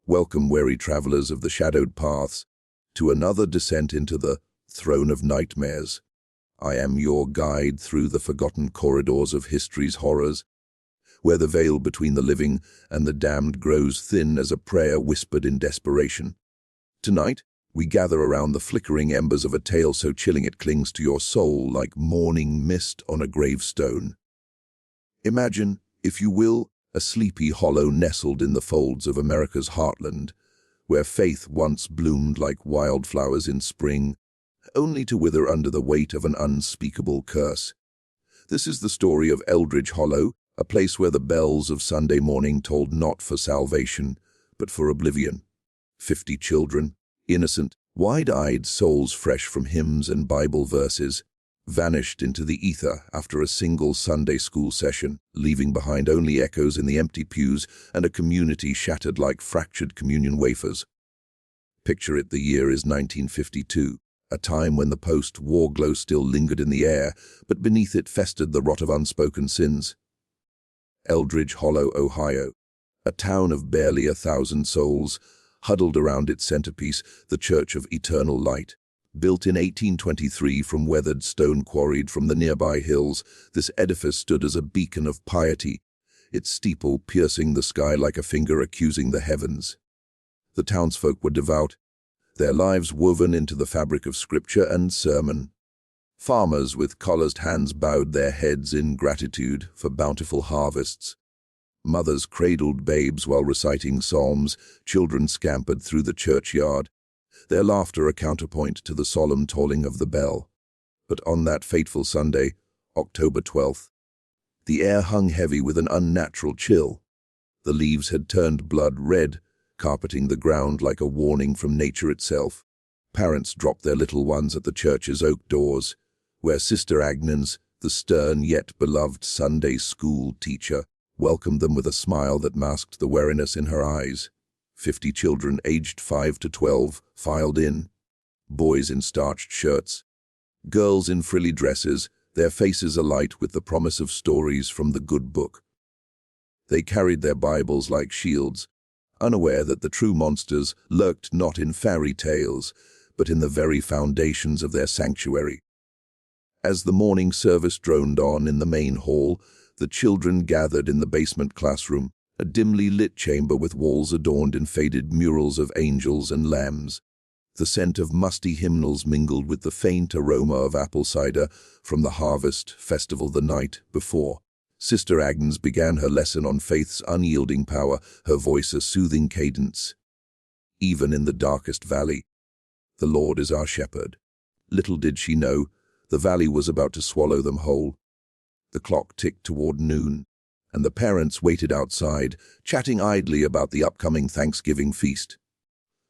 Welcome, weary travelers of the shadowed paths, to another descent into the Throne of Nightmares. I am your guide through the forgotten corridors of history's horrors, where the veil between the living and the damned grows thin as a prayer whispered in desperation. Tonight, we gather around the flickering embers of a tale so chilling it clings to your soul like morning mist on a gravestone. Imagine, if you will, a sleepy hollow nestled in the folds of America's heartland, where faith once bloomed like wildflowers in spring, only to wither under the weight of an unspeakable curse. This is the story of Eldridge Hollow, a place where the bells of Sunday morning tolled not for salvation, but for oblivion. 50 children, innocent, wide-eyed souls fresh from hymns and Bible verses, vanished into the ether after a single Sunday school session, leaving behind only echoes in the empty pews and a community shattered like fractured communion wafers. Picture it, the year is 1952, a time when the post-war glow still lingered in the air, but beneath it festered the rot of unspoken sins. Eldridge Hollow, Ohio, a town of barely 1,000 souls, huddled around its centerpiece, the Church of Eternal Light. Built in 1823 from weathered stone quarried from the nearby hills, this edifice stood as a beacon of piety, its steeple piercing the sky like a finger accusing the heavens. The townsfolk were devout, their lives woven into the fabric of scripture and sermon. Farmers with calloused hands bowed their heads in gratitude for bountiful harvests. Mothers cradled babes while reciting psalms, children scampered through the churchyard, their laughter a counterpoint to the solemn tolling of the bell. But on that fateful Sunday, October 12th, the air hung heavy with an unnatural chill. The leaves had turned blood red, carpeting the ground like a warning from nature itself. Parents dropped their little ones at the church's oak doors, where Sister Agnes, the stern yet beloved Sunday school teacher, welcomed them with a smile that masked the weariness in her eyes. 50 children aged 5 to 12 filed in, boys in starched shirts, girls in frilly dresses, their faces alight with the promise of stories from the good book. They carried their Bibles like shields, unaware that the true monsters lurked not in fairy tales, but in the very foundations of their sanctuary. As the morning service droned on in the main hall, the children gathered in the basement classroom, a dimly lit chamber with walls adorned in faded murals of angels and lambs. The scent of musty hymnals mingled with the faint aroma of apple cider from the harvest festival the night before. Sister Agnes began her lesson on faith's unyielding power, her voice a soothing cadence. Even in the darkest valley, the Lord is our shepherd. Little did she know, the valley was about to swallow them whole. The clock ticked toward noon, and the parents waited outside, chatting idly about the upcoming Thanksgiving feast.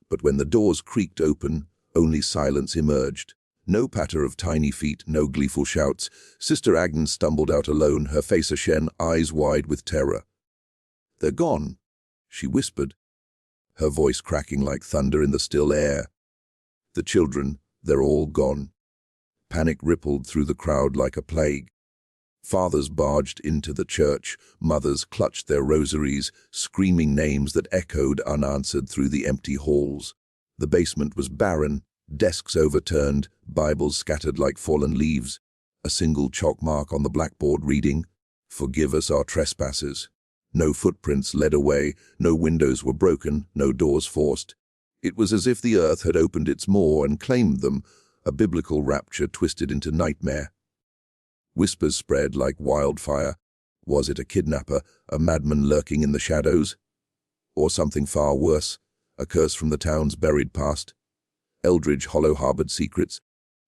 But when the doors creaked open, only silence emerged. No patter of tiny feet, no gleeful shouts. Sister Agnes stumbled out alone, her face ashen, eyes wide with terror. "They're gone," she whispered, her voice cracking like thunder in the still air. "The children, they're all gone." Panic rippled through the crowd like a plague. Fathers barged into the church, mothers clutched their rosaries, screaming names that echoed unanswered through the empty halls. The basement was barren, desks overturned, Bibles scattered like fallen leaves, a single chalk mark on the blackboard reading, "Forgive us our trespasses." No footprints led away, no windows were broken, no doors forced. It was as if the earth had opened its maw and claimed them, a biblical rapture twisted into nightmare. Whispers spread like wildfire. Was it a kidnapper, a madman lurking in the shadows? Or something far worse, a curse from the town's buried past? Eldridge Hollow harbored secrets.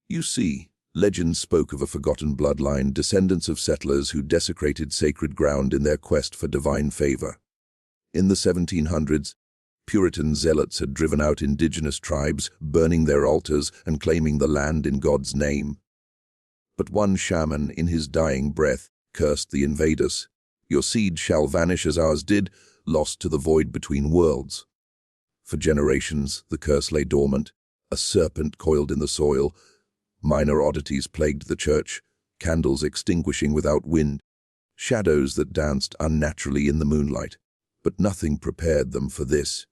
You see, legends spoke of a forgotten bloodline, descendants of settlers who desecrated sacred ground in their quest for divine favor. In the 1700s, Puritan zealots had driven out indigenous tribes, burning their altars and claiming the land in God's name. But one shaman, in his dying breath, cursed the invaders. "Your seed shall vanish as ours did, lost to the void between worlds." For generations, the curse lay dormant, a serpent coiled in the soil. Minor oddities plagued the church, candles extinguishing without wind, shadows that danced unnaturally in the moonlight. But nothing prepared them for this.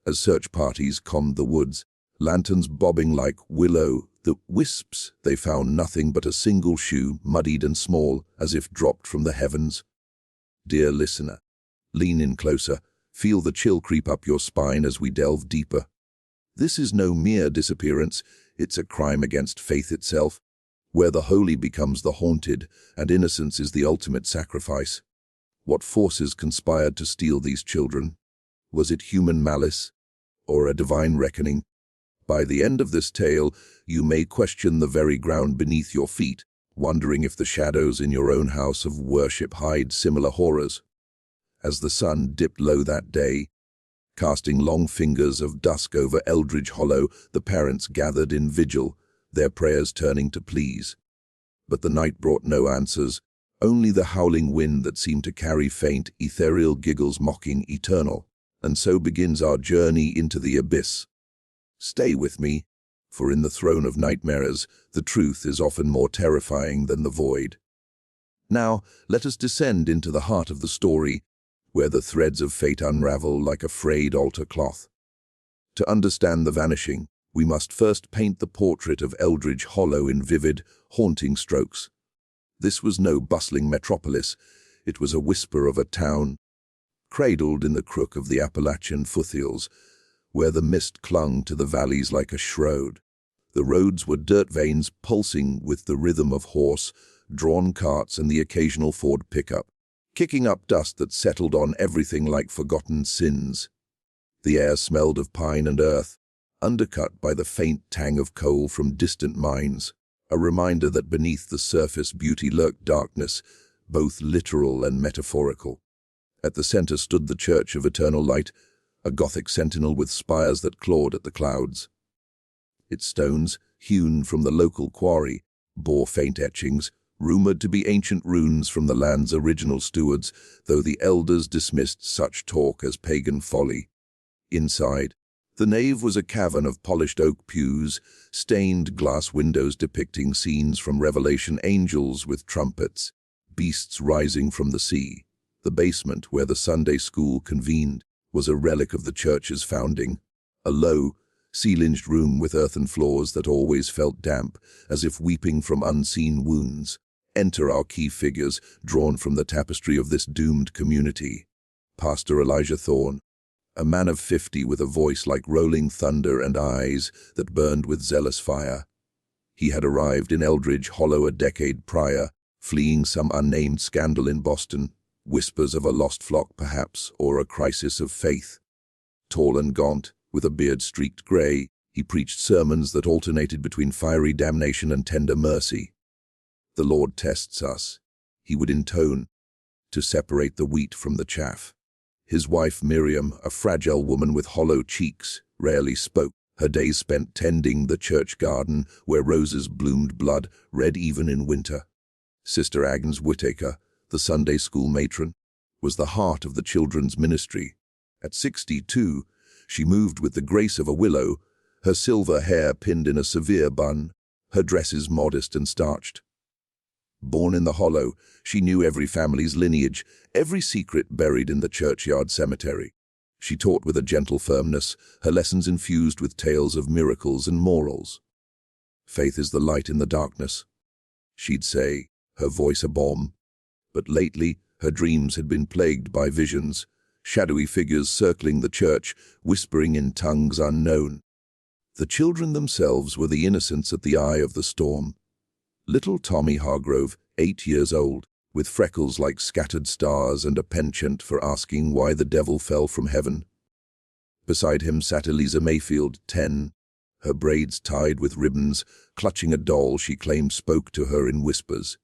As search parties combed the woods, lanterns bobbing like the wisps, they found nothing but a single shoe, muddied and small, as if dropped from the heavens. Dear listener, lean in closer, feel the chill creep up your spine as we delve deeper. This is no mere disappearance, it's a crime against faith itself, where the holy becomes the haunted and innocence is the ultimate sacrifice. What forces conspired to steal these children? Was it human malice or a divine reckoning? By the end of this tale, you may question the very ground beneath your feet, wondering if the shadows in your own house of worship hide similar horrors. As the sun dipped low that day, casting long fingers of dusk over Eldridge Hollow, the parents gathered in vigil, their prayers turning to pleas. But the night brought no answers, only the howling wind that seemed to carry faint, ethereal giggles mocking eternal. And so begins our journey into the abyss. Stay with me, for in the Throne of Nightmares, the truth is often more terrifying than the void. Now, let us descend into the heart of the story, where the threads of fate unravel like a frayed altar cloth. To understand the vanishing, we must first paint the portrait of Eldridge Hollow in vivid, haunting strokes. This was no bustling metropolis, it was a whisper of a town, cradled in the crook of the Appalachian foothills, where the mist clung to the valleys like a shroud. The roads were dirt veins pulsing with the rhythm of horse, drawn carts and the occasional Ford pickup, kicking up dust that settled on everything like forgotten sins. The air smelled of pine and earth, undercut by the faint tang of coal from distant mines, a reminder that beneath the surface beauty lurked darkness, both literal and metaphorical. At the center stood the Church of Eternal Light, a Gothic sentinel with spires that clawed at the clouds. Its stones, hewn from the local quarry, bore faint etchings, rumored to be ancient runes from the land's original stewards, though the elders dismissed such talk as pagan folly. Inside, the nave was a cavern of polished oak pews, stained glass windows depicting scenes from Revelation, angels with trumpets, beasts rising from the sea. The basement, where the Sunday school convened, was a relic of the church's founding, a low, ceilinged room with earthen floors that always felt damp, as if weeping from unseen wounds. Enter our key figures, drawn from the tapestry of this doomed community. Pastor Elijah Thorne, a man of 50 with a voice like rolling thunder and eyes that burned with zealous fire. He had arrived in Eldridge Hollow a decade prior, fleeing some unnamed scandal in Boston. Whispers of a lost flock, perhaps, or a crisis of faith. Tall and gaunt, with a beard streaked grey, he preached sermons that alternated between fiery damnation and tender mercy. The Lord tests us, he would intone, to separate the wheat from the chaff. His wife Miriam, a fragile woman with hollow cheeks, rarely spoke, her days spent tending the church garden where roses bloomed blood, red even in winter. Sister Agnes Whittaker, the Sunday school matron, was the heart of the children's ministry. At 62, she moved with the grace of a willow, her silver hair pinned in a severe bun, her dresses modest and starched. Born in the hollow, she knew every family's lineage, every secret buried in the churchyard cemetery. She taught with a gentle firmness, her lessons infused with tales of miracles and morals. Faith is the light in the darkness, she'd say, her voice a bomb. But lately, her dreams had been plagued by visions, shadowy figures circling the church, whispering in tongues unknown. The children themselves were the innocents at the eye of the storm. Little Tommy Hargrove, 8 years old, with freckles like scattered stars and a penchant for asking why the devil fell from heaven. Beside him sat Eliza Mayfield, 10, her braids tied with ribbons, clutching a doll she claimed spoke to her in whispers.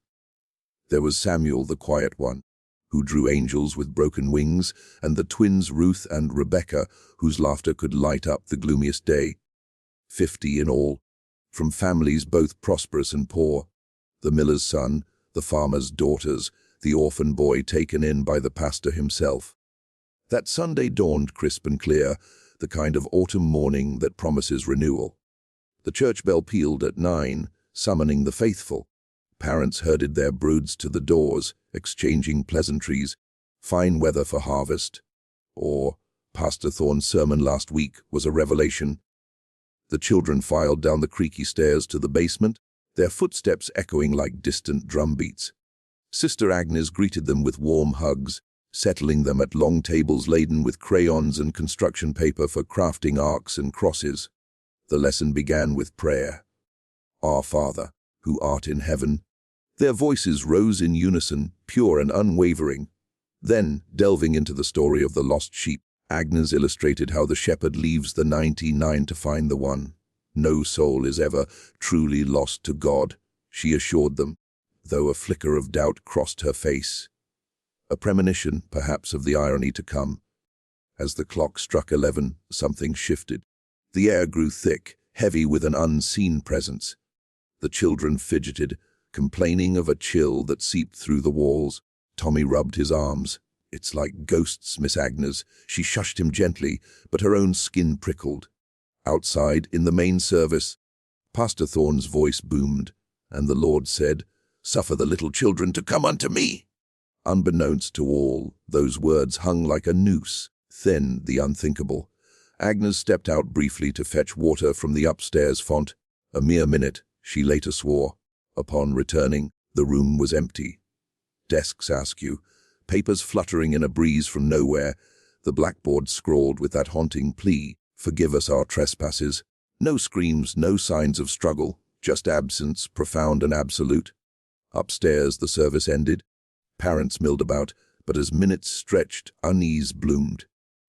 There was Samuel, the quiet one, who drew angels with broken wings, and the twins Ruth and Rebecca, whose laughter could light up the gloomiest day. 50 in all, from families both prosperous and poor. The miller's son, the farmer's daughters, the orphan boy taken in by the pastor himself. That Sunday dawned crisp and clear, the kind of autumn morning that promises renewal. The church bell pealed at 9, summoning the faithful. Parents herded their broods to the doors, exchanging pleasantries, fine weather for harvest, or Pastor Thorne's sermon last week was a revelation. The children filed down the creaky stairs to the basement, their footsteps echoing like distant drumbeats. Sister Agnes greeted them with warm hugs, settling them at long tables laden with crayons and construction paper for crafting arcs and crosses. The lesson began with prayer. Our Father, who art in heaven. Their voices rose in unison, pure and unwavering. Then, delving into the story of the lost sheep, Agnes illustrated how the shepherd leaves the 99 to find the one. No soul is ever truly lost to God, she assured them, though a flicker of doubt crossed her face. A premonition, perhaps, of the irony to come. As the clock struck 11, something shifted. The air grew thick, heavy with an unseen presence. The children fidgeted, complaining of a chill that seeped through the walls. Tommy rubbed his arms. It's like ghosts, Miss Agnes. She shushed him gently, but her own skin prickled. Outside, in the main service, Pastor Thorne's voice boomed, and the Lord said, "Suffer the little children to come unto me." Unbeknownst to all, those words hung like a noose, thin, the unthinkable. Agnes stepped out briefly to fetch water from the upstairs font. A mere minute, she later swore. Upon returning, the room was empty. Desks askew, papers fluttering in a breeze from nowhere, the blackboard scrawled with that haunting plea, "Forgive us our trespasses." No screams, no signs of struggle, just absence, profound and absolute. Upstairs, the service ended. Parents milled about, but as minutes stretched, unease bloomed.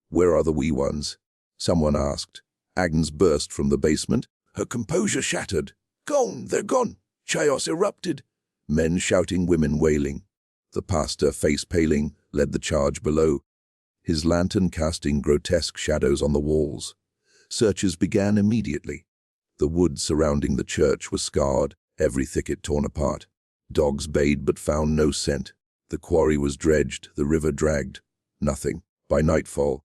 "Where are the wee ones?" someone asked. Agnes burst from the basement, her composure shattered. "Gone, they're gone." Chaos erupted. Men shouting, women wailing. The pastor, face paling, led the charge below, his lantern casting grotesque shadows on the walls. Searches began immediately. The wood surrounding the church was scarred, every thicket torn apart. Dogs bayed but found no scent. The quarry was dredged, the river dragged. Nothing. By nightfall,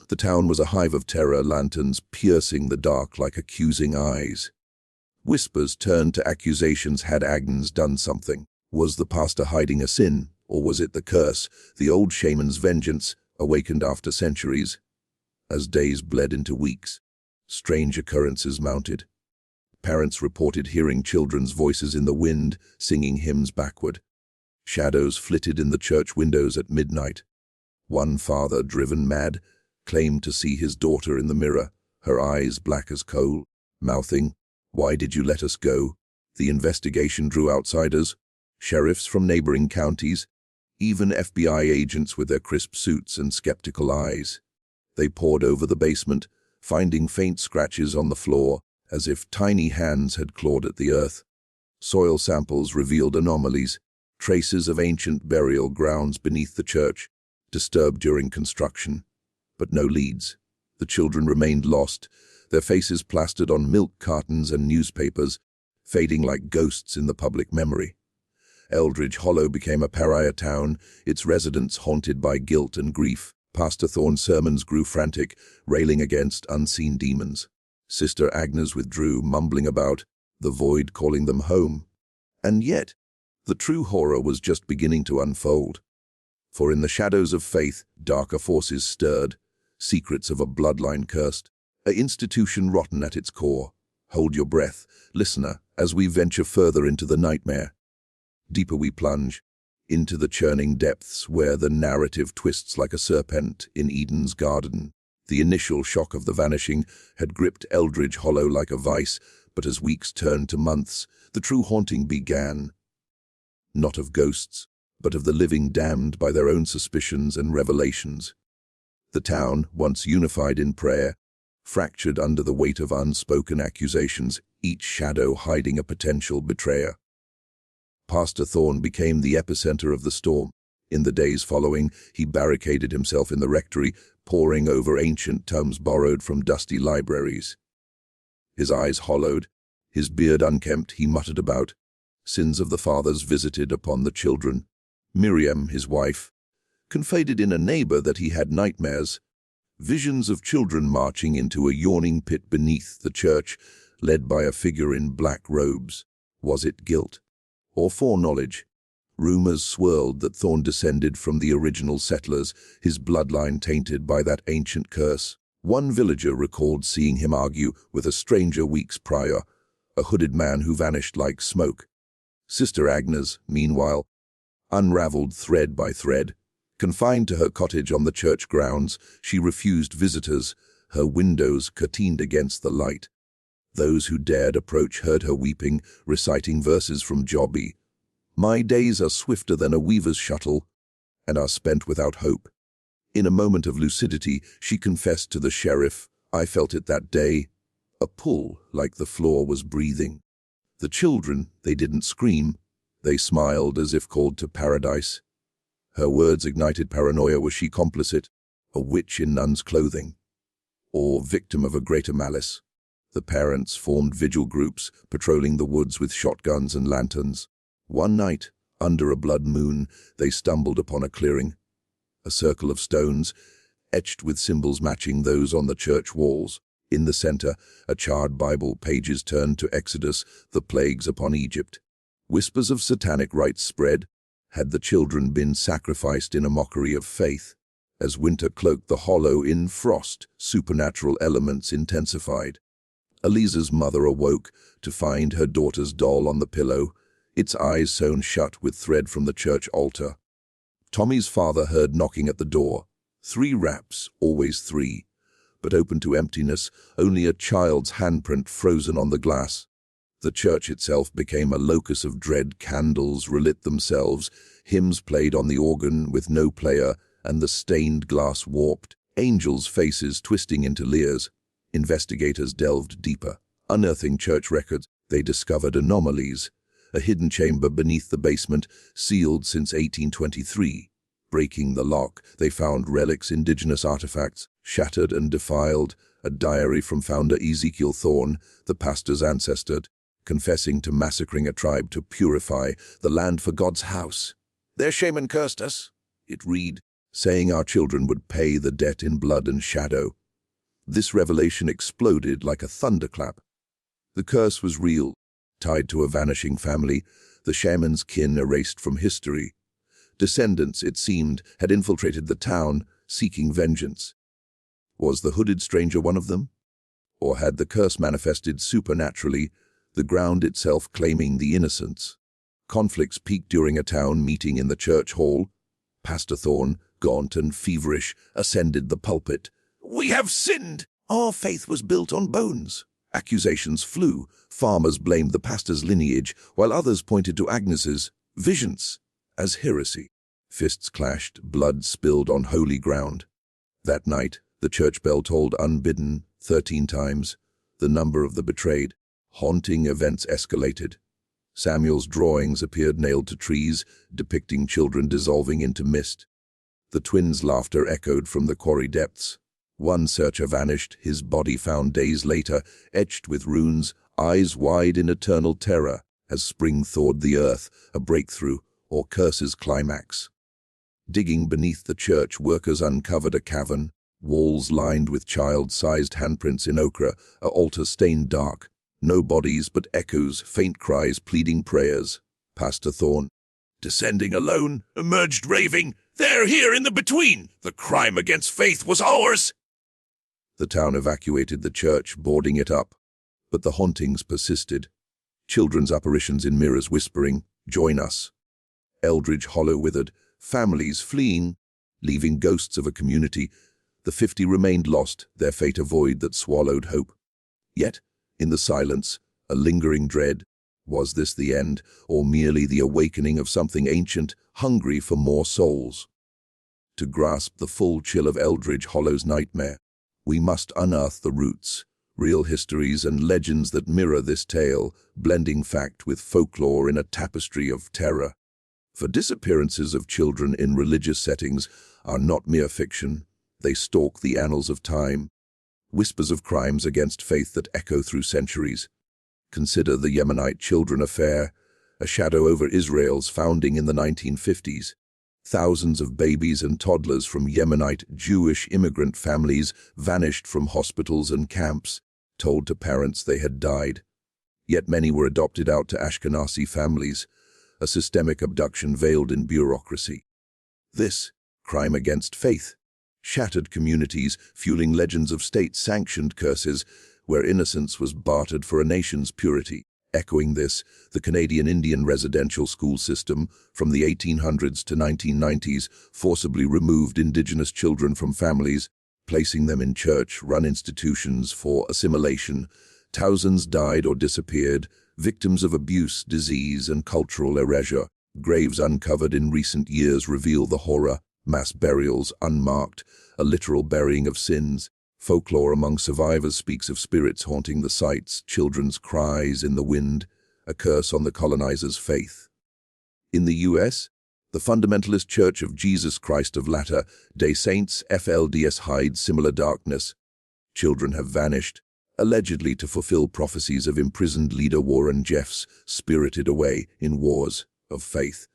the town was a hive of terror, lanterns piercing the dark like accusing eyes. Whispers turned to accusations. Had Agnes done something? Was the pastor hiding a sin, or was it the curse, the old shaman's vengeance, awakened after centuries? As days bled into weeks, strange occurrences mounted. Parents reported hearing children's voices in the wind, singing hymns backward. Shadows flitted in the church windows at midnight. One father, driven mad, claimed to see his daughter in the mirror, her eyes black as coal, mouthing, "Why did you let us go?" The investigation drew outsiders, sheriffs from neighboring counties, even FBI agents with their crisp suits and skeptical eyes. They pored over the basement, finding faint scratches on the floor, as if tiny hands had clawed at the earth. Soil samples revealed anomalies, traces of ancient burial grounds beneath the church, disturbed during construction. But no leads. The children remained lost, their faces plastered on milk cartons and newspapers, fading like ghosts in the public memory. Eldridge Hollow became a pariah town, its residents haunted by guilt and grief. Pastor Thorne's sermons grew frantic, railing against unseen demons. Sister Agnes withdrew, mumbling about the void calling them home. And yet, the true horror was just beginning to unfold. For in the shadows of faith, darker forces stirred, secrets of a bloodline cursed, an institution rotten at its core. Hold your breath, listener, as we venture further into the nightmare. Deeper we plunge, into the churning depths where the narrative twists like a serpent in Eden's garden. The initial shock of the vanishing had gripped Eldridge Hollow like a vice, but as weeks turned to months, the true haunting began. Not of ghosts, but of the living damned by their own suspicions and revelations. The town, once unified in prayer, fractured under the weight of unspoken accusations, each shadow hiding a potential betrayer. Pastor Thorne became the epicenter of the storm. In the days following, he barricaded himself in the rectory, poring over ancient tomes borrowed from dusty libraries. His eyes hollowed, his beard unkempt, he muttered about sins of the fathers visited upon the children. Miriam, his wife, confided in a neighbor that he had nightmares, visions of children marching into a yawning pit beneath the church, led by a figure in black robes. Was it guilt or foreknowledge? Rumors swirled that Thorne descended from the original settlers, his bloodline tainted by that ancient curse. One villager recalled seeing him argue with a stranger weeks prior, a hooded man who vanished like smoke. Sister Agnes, meanwhile, unraveled thread by thread. Confined to her cottage on the church grounds, she refused visitors, her windows curtained against the light. Those who dared approach heard her weeping, reciting verses from Jobby. "My days are swifter than a weaver's shuttle, and are spent without hope." In a moment of lucidity, she confessed to the sheriff, "I felt it that day, a pull like the floor was breathing." The children, they didn't scream. They smiled as if called to paradise. Her words ignited paranoia. Was she complicit, a witch in nun's clothing, or victim of a greater malice? The parents formed vigil groups, patrolling the woods with shotguns and lanterns. One night, under a blood moon, they stumbled upon a clearing. A circle of stones, etched with symbols matching those on the church walls. In the center, a charred Bible, pages turned to Exodus, the plagues upon Egypt. Whispers of satanic rites spread. Had the children been sacrificed in a mockery of faith? As winter cloaked the hollow in frost, supernatural elements intensified. Eliza's mother awoke to find her daughter's doll on the pillow, its eyes sewn shut with thread from the church altar. Tommy's father heard knocking at the door. 3 raps, always 3, but open to emptiness, only a child's handprint frozen on the glass. The church itself became a locus of dread. Candles relit themselves, hymns played on the organ with no player, and the stained glass warped, angels' faces twisting into leers. Investigators delved deeper. Unearthing church records, they discovered anomalies. A hidden chamber beneath the basement, sealed since 1823. Breaking the lock, they found relics, indigenous artifacts, shattered and defiled, a diary from founder Ezekiel Thorne, the pastor's ancestor, confessing to massacring a tribe to purify the land for God's house. "Their shaman cursed us," it read, saying our children would pay the debt in blood and shadow. This revelation exploded like a thunderclap. The curse was real, tied to a vanishing family, the shaman's kin erased from history. Descendants, it seemed, had infiltrated the town, seeking vengeance. Was the hooded stranger one of them? Or had the curse manifested supernaturally, the ground itself claiming the innocents? Conflicts peaked during a town meeting in the church hall. Pastor Thorne, gaunt and feverish, ascended the pulpit. "We have sinned. Our faith was built on bones." Accusations flew. Farmers blamed the pastor's lineage, while others pointed to Agnes's visions as heresy. Fists clashed, blood spilled on holy ground. That night, the church bell tolled unbidden 13 times, the number of the betrayed. Haunting events escalated. Samuel's drawings appeared nailed to trees, depicting children dissolving into mist. The twins' laughter echoed from the quarry depths. One searcher vanished, his body found days later, etched with runes, eyes wide in eternal terror, as spring thawed the earth, a breakthrough, or curse's climax. Digging beneath the church, workers uncovered a cavern, walls lined with child-sized handprints in ochre, a altar stained dark. No bodies but echoes, faint cries, pleading prayers. Pastor Thorne, descending alone, emerged raving, "They're here in the between! The crime against faith was ours!" The town evacuated the church, boarding it up. But the hauntings persisted. Children's apparitions in mirrors whispering, "Join us." Eldridge Hollow withered, families fleeing, leaving ghosts of a community. The 50 remained lost, their fate a void that swallowed hope. Yet, in the silence, a lingering dread. Was this the end, or merely the awakening of something ancient, hungry for more souls? To grasp the full chill of Eldridge Hollow's nightmare, we must unearth the roots, real histories and legends that mirror this tale, blending fact with folklore in a tapestry of terror. For disappearances of children in religious settings are not mere fiction. They stalk the annals of time, whispers of crimes against faith that echo through centuries. Consider the Yemenite children affair, a shadow over Israel's founding in the 1950s. Thousands of babies and toddlers from Yemenite Jewish immigrant families vanished from hospitals and camps, told to parents they had died. Yet many were adopted out to Ashkenazi families, a systemic abduction veiled in bureaucracy. This, crime against faith, shattered communities, fueling legends of state-sanctioned curses where innocence was bartered for a nation's purity. Echoing this, the Canadian Indian residential school system from the 1800s to 1990s forcibly removed Indigenous children from families, placing them in church-run institutions for assimilation. Thousands died or disappeared, victims of abuse, disease, and cultural erasure. Graves uncovered in recent years reveal the horror, mass burials unmarked, a literal burying of sins. Folklore among survivors speaks of spirits haunting the sites, children's cries in the wind, a curse on the colonizers' faith. In the U.S., the Fundamentalist Church of Jesus Christ of Latter-day Saints (FLDS) hides similar darkness. Children have vanished, allegedly to fulfill prophecies of imprisoned leader Warren Jeffs, spirited away in wars of faith.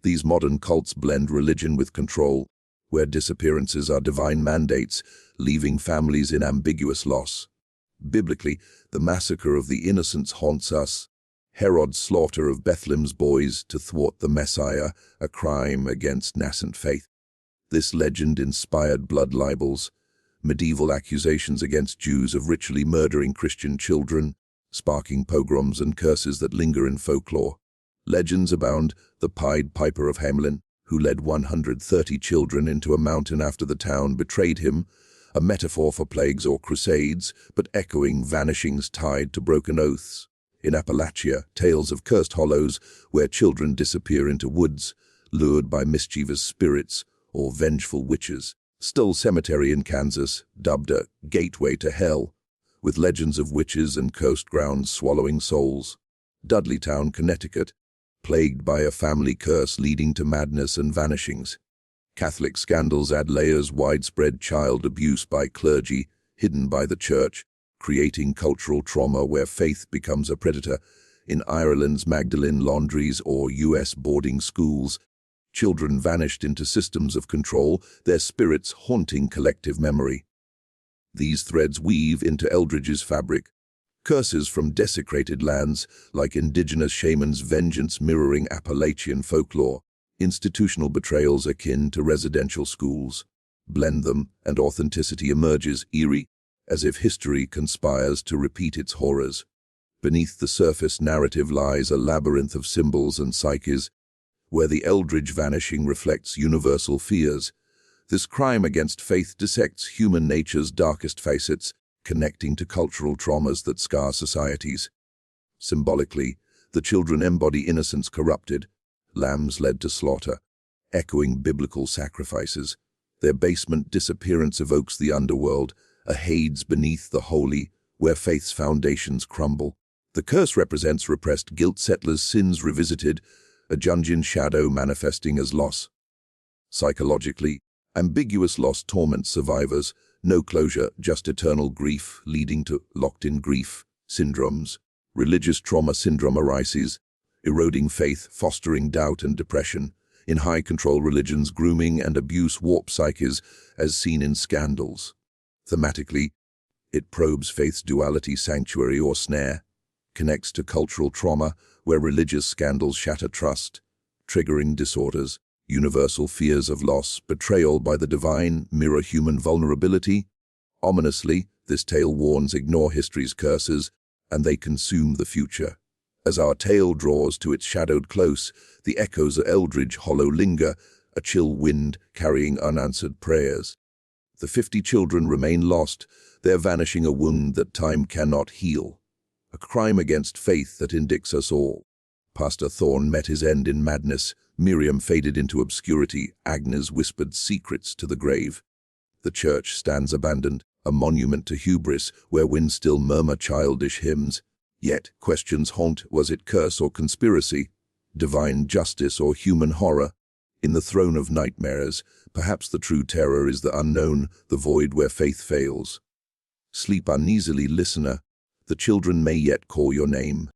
These modern cults blend religion with control, where disappearances are divine mandates, leaving families in ambiguous loss. Biblically, the massacre of the innocents haunts us. Herod's slaughter of Bethlehem's boys to thwart the Messiah, a crime against nascent faith. This legend inspired blood libels, medieval accusations against Jews of ritually murdering Christian children, sparking pogroms and curses that linger in folklore. Legends abound, the Pied Piper of Hamelin, who led 130 children into a mountain after the town betrayed him, a metaphor for plagues or crusades, but echoing vanishings tied to broken oaths. In Appalachia, tales of cursed hollows where children disappear into woods, lured by mischievous spirits or vengeful witches. Stoll Cemetery in Kansas, dubbed a gateway to hell, with legends of witches and cursed grounds swallowing souls. Dudleytown, Connecticut, plagued by a family curse leading to madness and vanishings. Catholic scandals add layers, widespread child abuse by clergy, hidden by the church, creating cultural trauma where faith becomes a predator. In Ireland's Magdalene laundries or U.S. boarding schools, children vanished into systems of control, their spirits haunting collective memory. These threads weave into Eldridge's fabric, curses from desecrated lands, like indigenous shamans' vengeance mirroring Appalachian folklore. Institutional betrayals akin to residential schools blend them, and authenticity emerges, eerie, as if history conspires to repeat its horrors. Beneath the surface narrative lies a labyrinth of symbols and psyches, where the Eldridge vanishing reflects universal fears. This crime against faith dissects human nature's darkest facets, connecting to cultural traumas that scar societies. Symbolically, the children embody innocence corrupted, lambs led to slaughter, echoing biblical sacrifices. Their basement disappearance evokes the underworld, a Hades beneath the holy, where faith's foundations crumble. The curse represents repressed guilt, settlers' sins revisited, a Jungian shadow manifesting as loss. Psychologically, ambiguous loss torments survivors, no closure, just eternal grief, leading to locked-in grief syndromes. Religious trauma syndrome arises, eroding faith, fostering doubt and depression. In high-control religions, grooming and abuse warp psyches, as seen in scandals. Thematically, it probes faith's duality, sanctuary or snare, connects to cultural trauma, where religious scandals shatter trust, triggering disorders. Universal fears of loss, betrayal by the divine, mirror human vulnerability. Ominously, this tale warns: ignore history's curses, and they consume the future. As our tale draws to its shadowed close, the echoes of Eldridge hollow linger, a chill wind carrying unanswered prayers. The 50 children remain lost, their vanishing a wound that time cannot heal, a crime against faith that indicts us all. Pastor Thorne met his end in madness, Miriam faded into obscurity, Agnes whispered secrets to the grave. The church stands abandoned, a monument to hubris where winds still murmur childish hymns. Yet questions haunt: was it curse or conspiracy? Divine justice or human horror? In the throne of nightmares, perhaps the true terror is the unknown, the void where faith fails. Sleep uneasily, listener. The children may yet call your name.